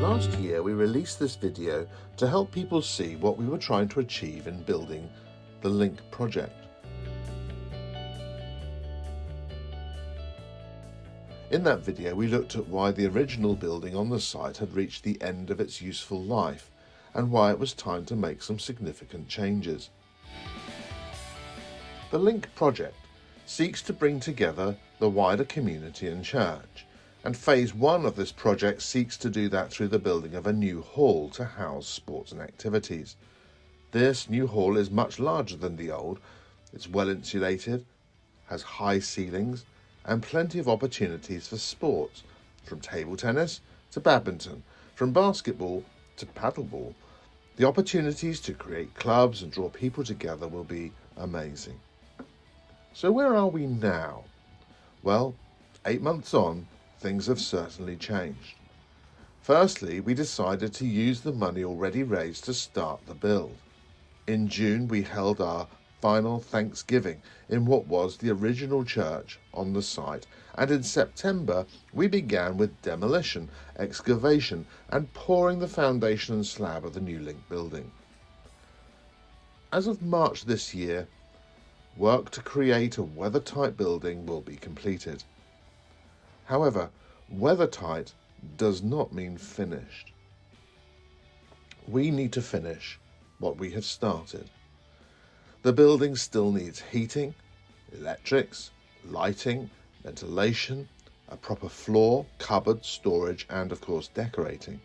Last year we released this video to help people see what we were trying to achieve in building the Link project. In that video we looked at why the original building on the site had reached the end of its useful life and why it was time to make some significant changes. The Link project seeks to bring together the wider community and church, and phase 1 of this project seeks to do that through the building of a new hall to house sports and activities. This new hall is much larger than the old. It's well insulated, has high ceilings and plenty of opportunities for sports, from table tennis to badminton, from basketball to paddleball. The opportunities to create clubs and draw people together will be amazing. So where are we now? Well, 8 months on, things have certainly changed. Firstly, we decided to use the money already raised to start the build. In June, we held our final Thanksgiving in what was the original church on the site, and in September we began with demolition, excavation and pouring the foundation and slab of the new Link building. As of March this year, work to create a weathertight building will be completed. However, weathertight does not mean finished. We need to finish what we have started. The building still needs heating, electrics, lighting, ventilation, a proper floor, cupboard, storage and of course decorating.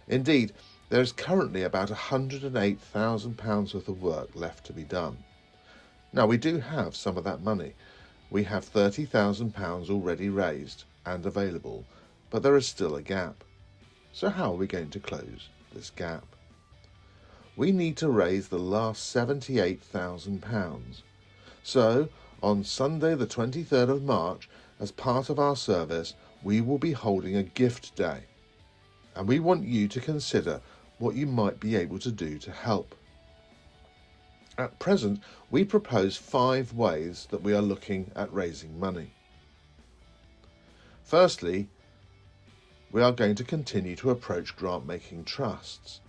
Indeed, there is currently about £108,000 worth of work left to be done. Now we do have some of that money. We have £30,000 already raised and available, but there is still a gap. So how are we going to close this gap? We need to raise the last £78,000. So, on Sunday the 23rd of March, as part of our service, we will be holding a gift day. And we want you to consider what you might be able to do to help. At present, we propose 5 ways that we are looking at raising money. Firstly, we are going to continue to approach grant-making trusts.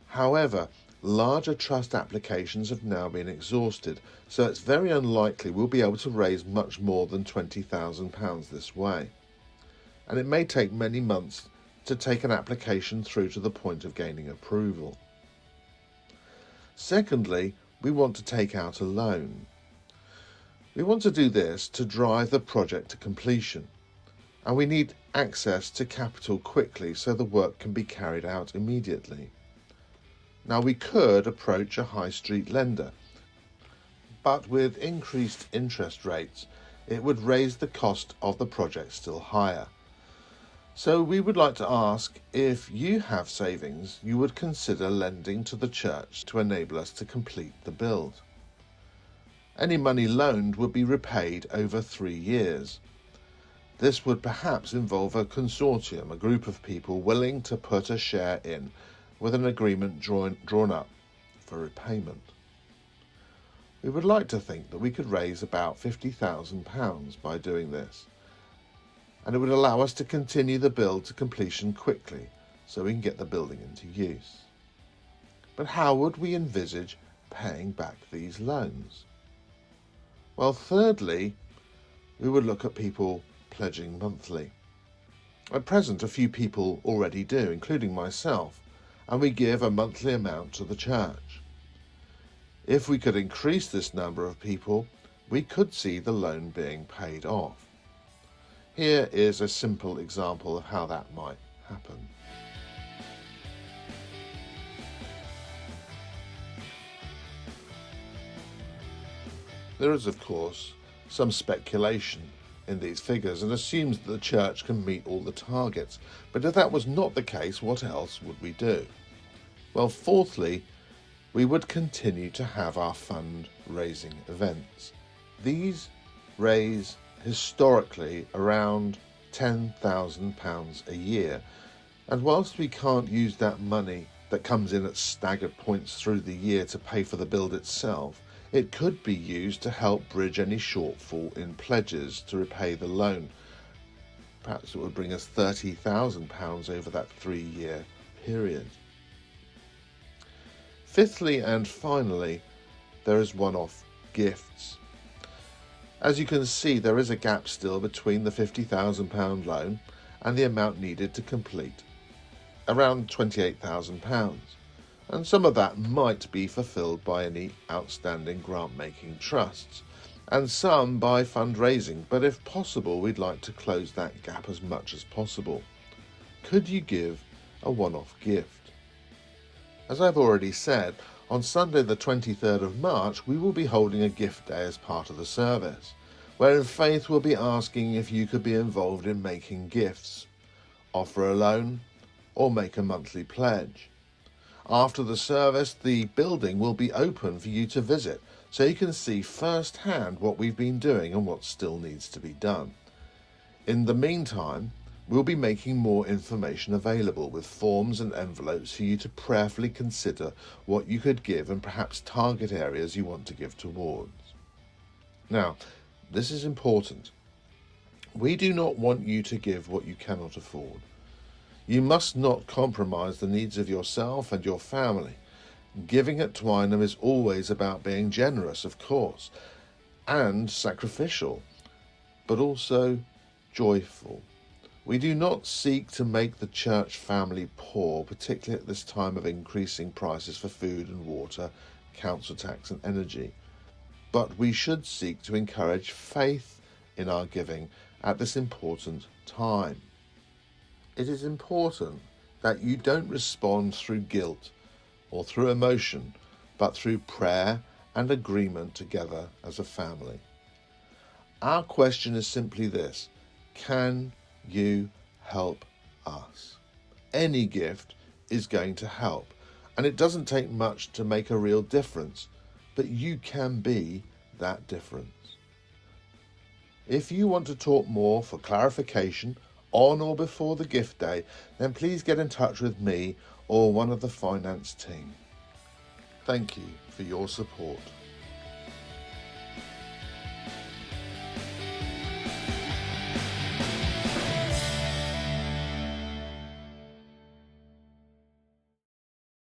However, larger trust applications have now been exhausted, so it's very unlikely we'll be able to raise much more than £20,000 this way. And it may take many months to take an application through to the point of gaining approval. Secondly, we want to take out a loan. We want to do this to drive the project to completion, and we need access to capital quickly so the work can be carried out immediately. Now we could approach a high street lender, but with increased interest rates, it would raise the cost of the project still higher. So we would like to ask if you have savings you would consider lending to the church to enable us to complete the build. Any money loaned would be repaid over 3 years. This would perhaps involve a consortium, a group of people willing to put a share in, with an agreement drawn up for repayment. We would like to think that we could raise about £50,000 by doing this, and it would allow us to continue the build to completion quickly so we can get the building into use. But how would we envisage paying back these loans? Well, thirdly, we would look at people pledging monthly. At present, a few people already do, including myself, and we give a monthly amount to the church. If we could increase this number of people, we could see the loan being paid off. Here is a simple example of how that might happen. There is, of course, some speculation in these figures and assumes that the church can meet all the targets. But if that was not the case, what else would we do? Well, fourthly, we would continue to have our fundraising events. These raise historically around £10,000 a year, and whilst we can't use that money that comes in at staggered points through the year to pay for the build itself, it could be used to help bridge any shortfall in pledges to repay the loan. Perhaps it would bring us £30,000 over that 3-year period. Fifthly and finally, there is one-off gifts. As you can see, there is a gap still between the £50,000 loan and the amount needed to complete, around £28,000, and some of that might be fulfilled by any outstanding grant-making trusts, and some by fundraising, but if possible, we'd like to close that gap as much as possible. Could you give a one-off gift? As I've already said, on Sunday the 23rd of March, we will be holding a gift day as part of the service, wherein Faith will be asking if you could be involved in making gifts, offer a loan, or make a monthly pledge. After the service, the building will be open for you to visit, so you can see firsthand what we've been doing and what still needs to be done. In the meantime, we'll be making more information available with forms and envelopes for you to prayerfully consider what you could give and perhaps target areas you want to give towards. Now, this is important. We do not want you to give what you cannot afford. You must not compromise the needs of yourself and your family. Giving at Twynham is always about being generous, of course, and sacrificial, but also joyful. We do not seek to make the church family poor, particularly at this time of increasing prices for food and water, council tax and energy. But we should seek to encourage faith in our giving at this important time. It is important that you don't respond through guilt or through emotion, but through prayer and agreement together as a family. Our question is simply this: can you help us? Any gift is going to help, and it doesn't take much to make a real difference, but you can be that difference. If you want to talk more for clarification on or before the gift day, then please get in touch with me or one of the finance team. Thank you for your support.